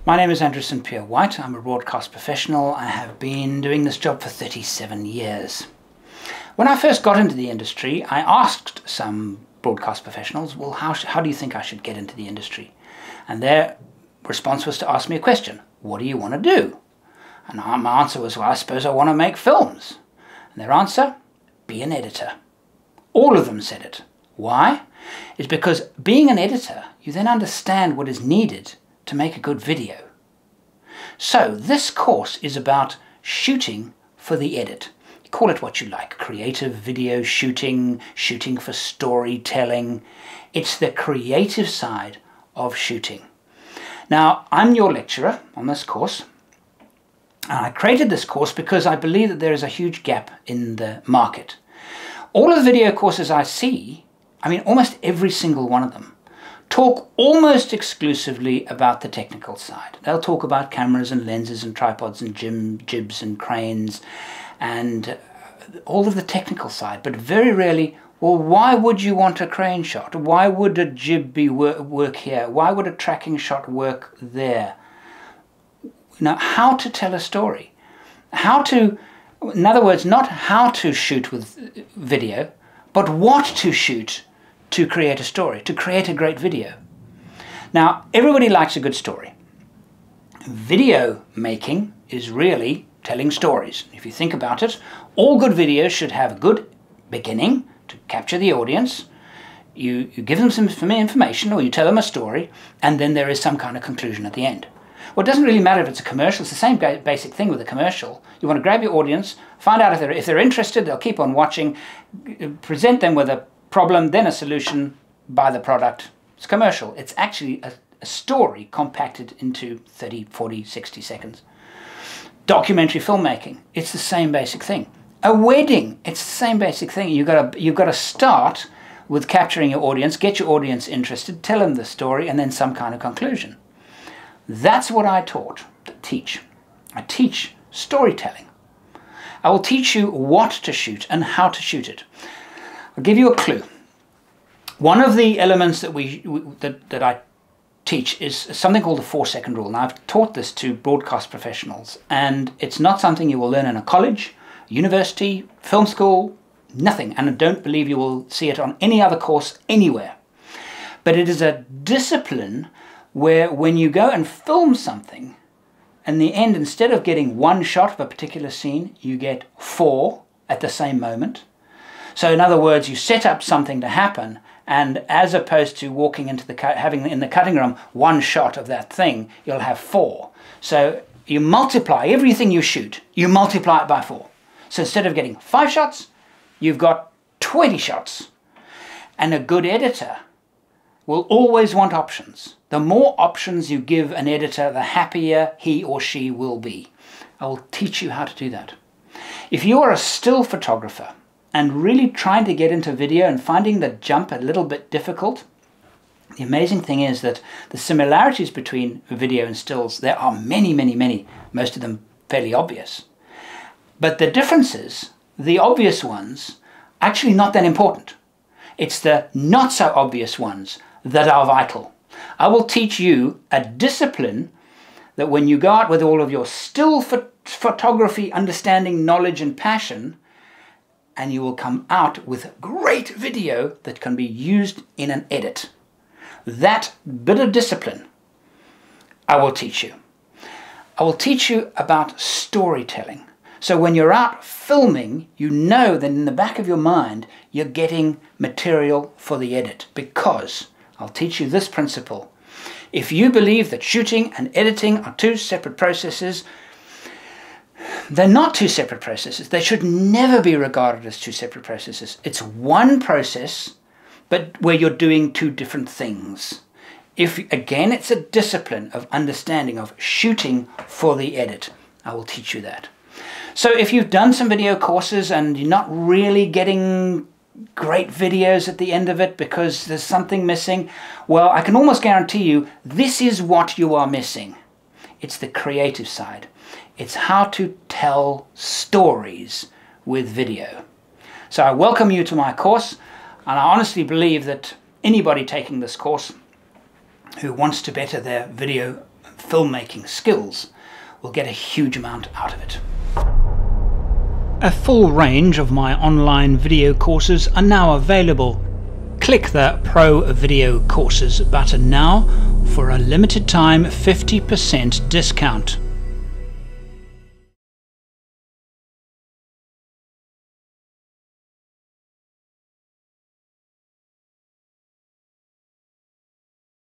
My name is Pierre. I'm a broadcast professional. I have been doing this job for 37 years. When I first got into the industry, I asked some broadcast professionals, well, how do you think I should get into the industry? And their response was to ask me a question: what do you want to do? And my answer was, well, I suppose I want to make films. And their answer: be an editor. All of them said it. Why? It's because being an editor, you then understand what is needed to make a good video. So this course is about shooting for the edit. Call it what you like: creative video shooting, shooting for storytelling. It's the creative side of shooting. Now, I'm your lecturer on this course. And I created this course because I believe that there is a huge gap in the market. All of the video courses I see, almost every single one of them, talk almost exclusively about the technical side. They'll talk about cameras and lenses and tripods and jibs and cranes and all of the technical side, but very rarely, well, why would you want a crane shot? Why would a jib work here? Why would a tracking shot work there? Now, how to tell a story. In other words, not how to shoot with video, but what to shoot to create a story, to create a great video. Now, everybody likes a good story. Video making is really telling stories. If you think about it, all good videos should have a good beginning to capture the audience. You give them some information, or you tell them a story, and then there is some kind of conclusion at the end. Well, it doesn't really matter if it's a commercial. It's the same basic thing with a commercial. You want to grab your audience, find out if they're interested, they'll keep on watching, present them with a problem, then a solution, buy the product. It's commercial. It's actually a story compacted into 30, 40, 60 seconds. Documentary filmmaking, it's the same basic thing. A wedding, it's the same basic thing. You've got to start with capturing your audience, get your audience interested, tell them the story, and then some kind of conclusion. That's what I teach. I teach storytelling. I will teach you what to shoot and how to shoot it. I'll give you a clue. One of the elements that I teach is something called the 4-second rule. Now, I've taught this to broadcast professionals, and it's not something you will learn in a college, university, film school, nothing. And I don't believe you will see it on any other course anywhere. But it is a discipline where when you go and film something, in the end, instead of getting one shot of a particular scene, you get 4 at the same moment. So in other words, you set up something to happen, and as opposed to walking into having in the cutting room one shot of that thing, you'll have 4. So you multiply everything you shoot, you multiply it by 4. So instead of getting 5 shots, you've got 20 shots. And a good editor will always want options. The more options you give an editor, the happier he or she will be. I will teach you how to do that. If you are a still photographer and really trying to get into video and finding the jump a little bit difficult, the amazing thing is that the similarities between video and stills, there are many, many, many, most of them fairly obvious. But the differences, the obvious ones, actually not that important. It's the not so obvious ones that are vital. I will teach you a discipline that when you go out with all of your still photography understanding, knowledge and passion, and you will come out with great video that can be used in an edit. That bit of discipline I will teach you. I will teach you about storytelling. So when you're out filming, you know that in the back of your mind, you're getting material for the edit, because I'll teach you this principle. If you believe that shooting and editing are 2 separate processes, they're not 2 separate processes. They should never be regarded as 2 separate processes. It's one process, but where you're doing 2 different things. Again, it's a discipline of understanding of shooting for the edit. I will teach you that. So if you've done some video courses and you're not really getting great videos at the end of it because there's something missing, well, I can almost guarantee you this is what you are missing. It's the creative side. It's how to tell stories with video. So I welcome you to my course, and I honestly believe that anybody taking this course who wants to better their video filmmaking skills will get a huge amount out of it. A full range of my online video courses are now available. Click the Pro Video Courses button now for a limited time 50% discount.